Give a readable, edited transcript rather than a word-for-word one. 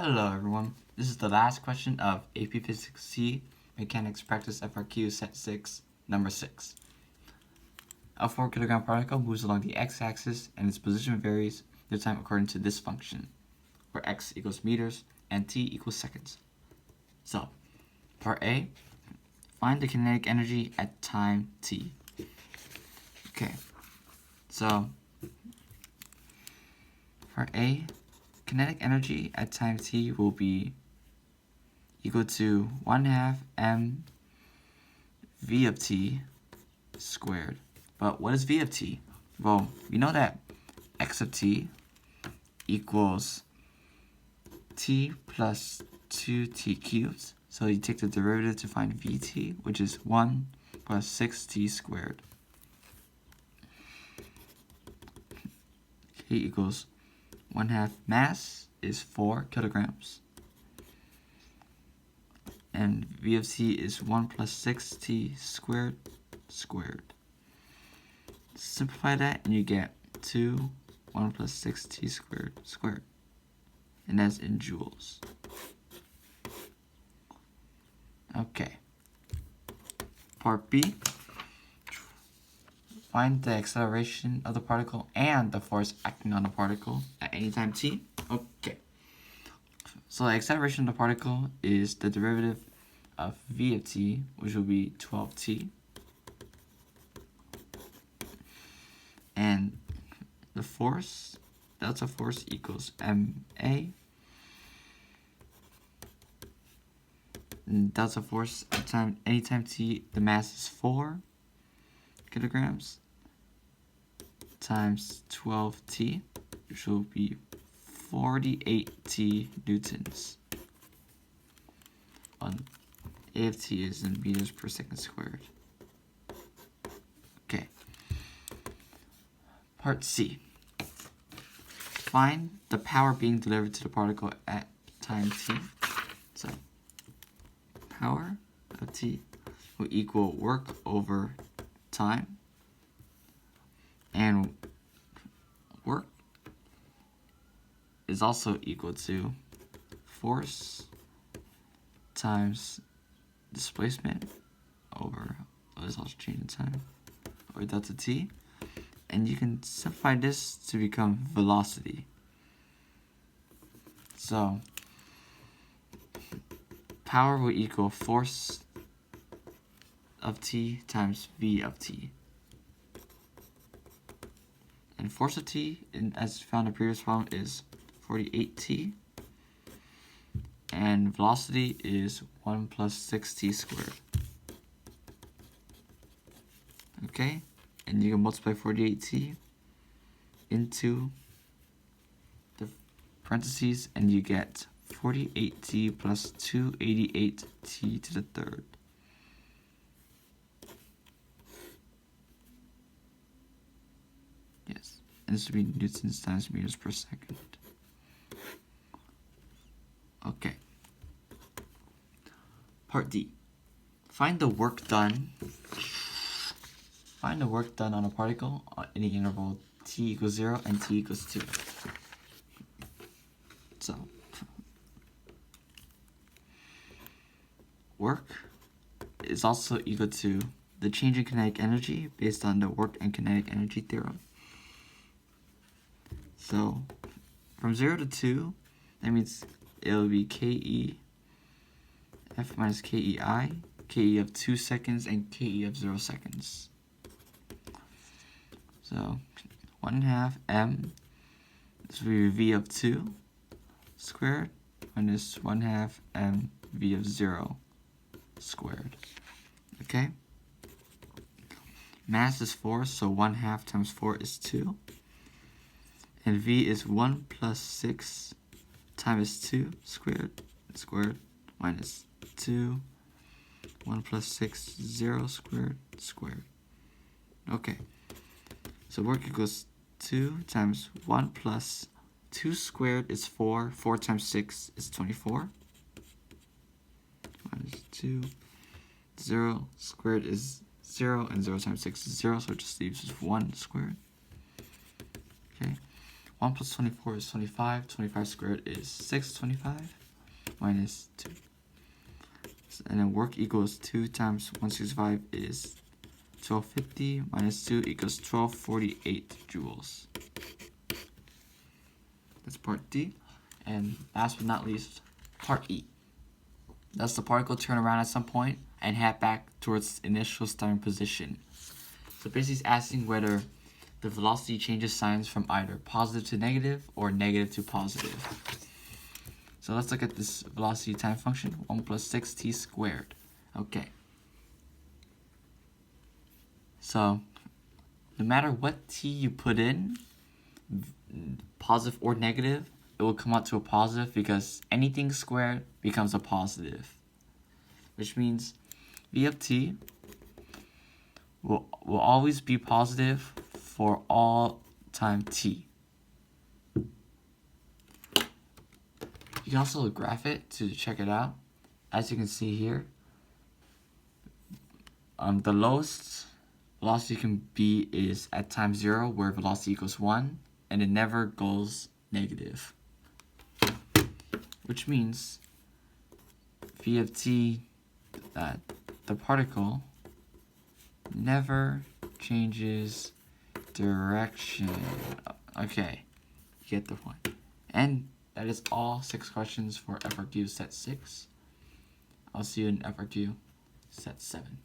Hello everyone, this is the last question of AP Physics C Mechanics Practice FRQ Set 6, number 6. A 4 kilogram particle moves along the x-axis and its position varies with time according to this function, where x equals meters and t equals seconds. So, part A, find the kinetic energy at time t. Okay, so part A, kinetic energy at time t will be equal to 1/2 m v of t squared. But what is v of t? Well, we know that x of t equals t plus 2t cubed. So you take the derivative to find vt, which is 1 plus 6t squared. K equals 1/2 mass is 4 kilograms. And v of t is 1 plus 6t squared. Simplify that and you get 1 plus 6t squared. And that's in joules. Okay. Part B. Find the acceleration of the particle and the force acting on the particle at any time t. Okay. So the acceleration of the particle is the derivative of v of t, which will be 12t. And the force, delta force equals ma. And delta force at anytime t, the mass is 4 kilograms times 12t, which will be 48t newtons. A of t is in meters per second squared. Okay. Part C. Find the power being delivered to the particle at time t. So, power of t will equal work over time. And work is also equal to force times displacement over, let's also change the time, or delta t. And you can simplify this to become velocity. So, power will equal force of t times v of t. And force of t, as found in the previous problem, is 48t. And velocity is 1 plus 6t squared. Okay? And you can multiply 48t into the parentheses, and you get 48t plus 288t to the third. Yes, and this would be newtons times meters per second. Okay. Part D. Find the work done on a particle in the interval t equals 0 and t equals 2. So, work is also equal to the change in kinetic energy based on the work and kinetic energy theorem. So, from 0 to 2, that means it'll be Ke F minus Kei, Ke of 2 seconds and Ke of 0 seconds. So 1/2 m, this will be v of 2 squared minus 1/2 m v of 0 squared. Okay? Mass is 4, so 1/2 times 4 is 2. And v is 1 plus 6 times 2 squared minus 2, 1 plus 6, 0 squared. Okay. So work equals 2 times 1 plus 2 squared is 4. 4 times 6 is 24. Minus 2. 0 squared is 0, and 0 times 6 is 0, so it just leaves us 1 squared. Okay. 1 plus 24 is 25. 25 squared is 625 minus 2. And then work equals 2 times 165 is 1250 minus 2 equals 1248 joules. That's part D. And last but not least, part E. Does the particle turn around at some point and head back towards its initial starting position? So basically it's asking whether the velocity changes signs from either positive to negative or negative to positive. So let's look at this velocity time function, 1 plus 6t squared. Okay. So no matter what t you put in, positive or negative, it will come out to a positive because anything squared becomes a positive. Which means v of t will always be positive for all time t. You can also graph it to check it out. As you can see here, the lowest velocity can be is at time 0, where velocity equals 1, and it never goes negative. Which means v of t, the particle never changes direction. Okay, you get the point. And that is all 6 questions for FRQ Set 6. I'll see you in FRQ Set 7.